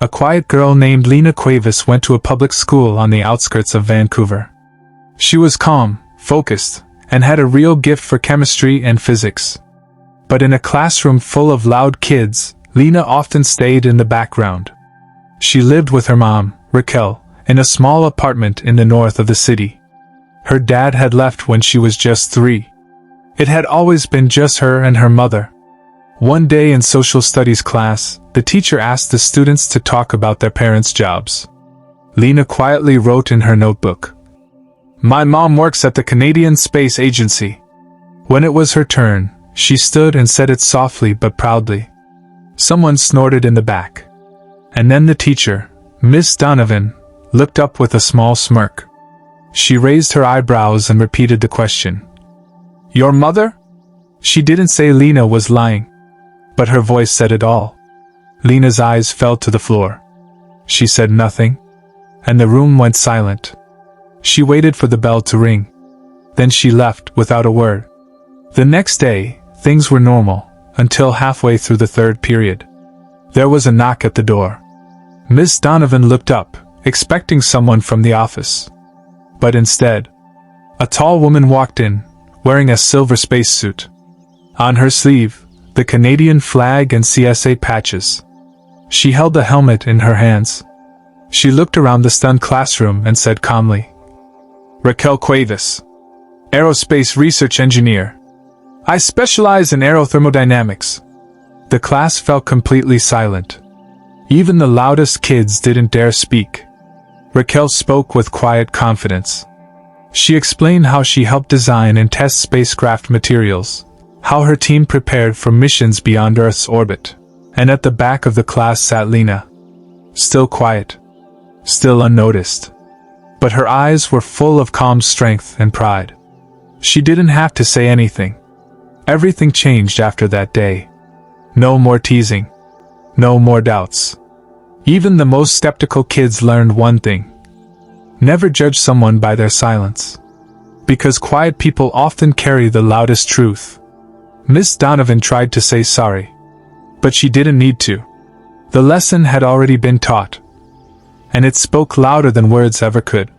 A quiet girl named Lina Cuevas went to a public school on the outskirts of Vancouver. She was calm, focused, and had a real gift for chemistry and physics. But in a classroom full of loud kids, Lina often stayed in the background. She lived with her mom, Raquel, in a small apartment in the north of the city. Her dad had left when she was just 3. It had always been just her and her mother. One day in social studies class, the teacher asked the students to talk about their parents' jobs. Lina quietly wrote in her notebook, "My mom works at the Canadian Space Agency." When it was her turn, she stood and said it softly but proudly. Someone snorted in the back. And then the teacher, Miss Donovan, looked up with a small smirk. She raised her eyebrows and repeated the question. "Your mother?" She didn't say Lina was lying, but her voice said it all. Lina's eyes fell to the floor. She said nothing, and the room went silent. She waited for the bell to ring. Then she left without a word. The next day, things were normal, until halfway through the 3rd period. There was a knock at the door. Miss Donovan looked up, expecting someone from the office. But instead, a tall woman walked in, wearing a silver spacesuit. On her sleeve, the Canadian flag and CSA patches. She held a helmet in her hands. She looked around the stunned classroom and said calmly, "Raquel Cuevas, Aerospace Research Engineer. I specialize in aerothermodynamics." The class fell completely silent. Even the loudest kids didn't dare speak. Raquel spoke with quiet confidence. She explained how she helped design and test spacecraft materials, how her team prepared for missions beyond Earth's orbit. And at the back of the class sat Lina. Still quiet. Still unnoticed. But her eyes were full of calm strength and pride. She didn't have to say anything. Everything changed after that day. No more teasing. No more doubts. Even the most skeptical kids learned one thing. Never judge someone by their silence. Because quiet people often carry the loudest truth. Miss Donovan tried to say sorry. But she didn't need to. The lesson had already been taught. And it spoke louder than words ever could.